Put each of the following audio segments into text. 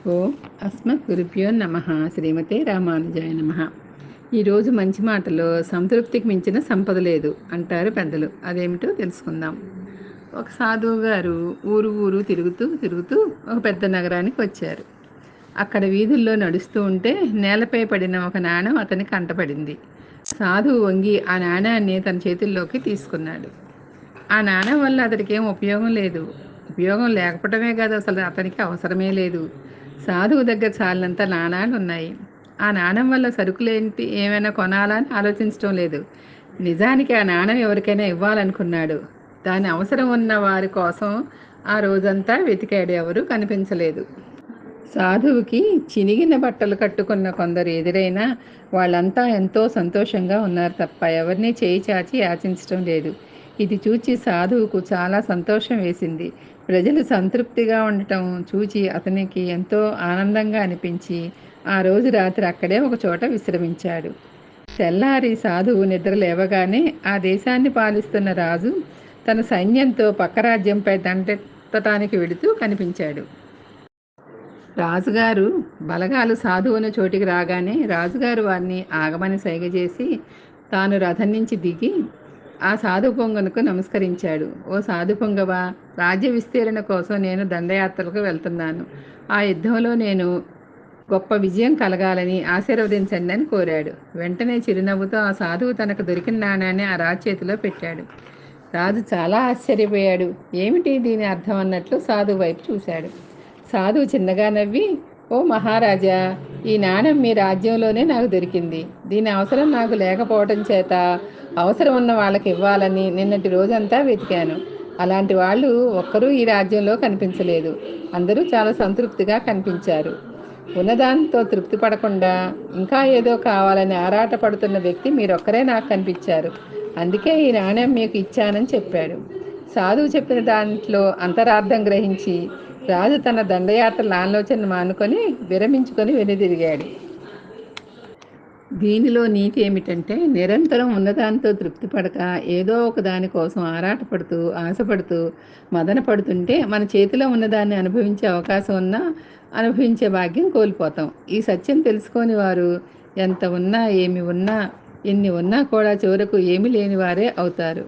ఓం అస్మత్ గురుభ్యో నమ. శ్రీమతే రామానుజాయ నమ. ఈరోజు మంచి మాటలో సంతృప్తికి మించిన సంపద లేదు అంటారు పెద్దలు. అదేమిటో తెలుసుకుందాం. ఒక సాధువు గారు ఊరు తిరుగుతూ తిరుగుతూ ఒక పెద్ద నగరానికి వచ్చారు. అక్కడ వీధుల్లో నడుస్తూ ఉంటే నేలపై పడిన ఒక నాణెం అతని కంటపడింది. సాధువు వంగి ఆ నాణ్యాన్ని తన చేతుల్లోకి తీసుకున్నాడు. ఆ నాణెం వల్ల అతడికి ఏం ఉపయోగం లేదు. ఉపయోగం లేకపోవటమే కాదు, అసలు అతనికి అవసరమే లేదు. సాధువు దగ్గర చాలినంత నాణాలు ఉన్నాయి. ఆ నాణెం వల్ల సరుకులేంటి ఏమైనా కొనాలని ఆలోచించడం లేదు. నిజానికి ఆ నాణెం ఎవరికైనా ఇవ్వాలనుకున్నాడు. దాని అవసరం ఉన్న వారి కోసం ఆ రోజంతా వెతికాడు, ఎవరు కనిపించలేదు. సాధువుకి చినిగిన బట్టలు కట్టుకున్న కొందరు ఎదురైనా వాళ్ళంతా ఎంతో సంతోషంగా ఉన్నారు తప్ప ఎవరిని చేయి చాచి యాచించడం లేదు. ఇది చూచి సాధువుకు చాలా సంతోషం వేసింది. ప్రజలు సంతృప్తిగా ఉండటం చూచి అతనికి ఎంతో ఆనందంగా అనిపించి ఆ రోజు రాత్రి అక్కడే ఒక చోట విశ్రమించాడు. తెల్లారి సాధువు నిద్ర లేవగానే ఆ దేశాన్ని పాలిస్తున్న రాజు తన సైన్యంతో పక్క రాజ్యంపై దండెత్తటానికి వెళుతూ కనిపించాడు. రాజుగారు బలగాలు సాధువుని చోటికి రాగానే రాజుగారు వారిని ఆగమని సైగ చేసి తాను రథం నుంచి దిగి ఆ సాధు పొంగనకు నమస్కరించాడు. ఓ సాధు పొంగవ, రాజ్య విస్తీరణ కోసం నేను దండయాత్రలకు వెళ్తున్నాను. ఆ యుద్ధంలో నేను గొప్ప విజయం కలగాలని ఆశీర్వదించండి అని కోరాడు. వెంటనే చిరునవ్వుతో ఆ సాధువు తనకు దొరికిన నాణ్యాన్ని ఆ రాజు చేతిలో పెట్టాడు. రాజు చాలా ఆశ్చర్యపోయాడు. ఏమిటి దీని అర్థం అన్నట్లు సాధువు వైపు చూశాడు. సాధువు చిన్నగా నవ్వి, ఓ మహారాజా, ఈ నాణెం మీ రాజ్యంలోనే నాకు దొరికింది. దీని అవసరం నాకు లేకపోవటం చేత అవసరం ఉన్న వాళ్ళకి ఇవ్వాలని నిన్నటి రోజంతా వెతికాను. అలాంటి వాళ్ళు ఒక్కరూ ఈ రాజ్యంలో కనిపించలేదు. అందరూ చాలా సంతృప్తిగా కనిపించారు. ఉన్నదాంతో తృప్తి పడకుండా ఇంకా ఏదో కావాలని ఆరాటపడుతున్న వ్యక్తి మీరొక్కరే నాకు కనిపించారు. అందుకే ఈ నాణ్యం మీకు ఇచ్చానని చెప్పాడు. సాధువు చెప్పిన దాంట్లో అంతరార్థం గ్రహించి రాజు తన దండయాత్రల ఆలోచన మానుకొని విరమించుకొని వెనుదిరిగాడు. దీనిలో నీతి ఏమిటంటే, నిరంతరం ఉన్నదానితో తృప్తి పడక ఏదో ఒక దానికోసం ఆరాటపడుతూ ఆశపడుతూ మదన పడుతుంటే మన చేతిలో ఉన్నదాన్ని అనుభవించే అవకాశం ఉన్నా అనుభవించే భాగ్యం కోల్పోతాం. ఈ సత్యం తెలుసుకొని వారు ఎంత ఉన్నా ఏమి ఉన్నా ఎన్ని ఉన్నా కూడా చివరకు ఏమీ లేని వారే అవుతారు.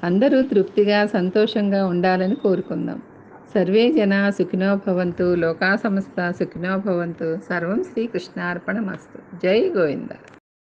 అందరూ తృప్తిగా సంతోషంగా ఉండాలని కోరుకుందాం. సర్వే జనా సుఖినో భవంతు, లోకా సమస్త సుఖినో భవంతు. సర్వం శ్రీకృష్ణార్పణమస్తు. జై గోవింద.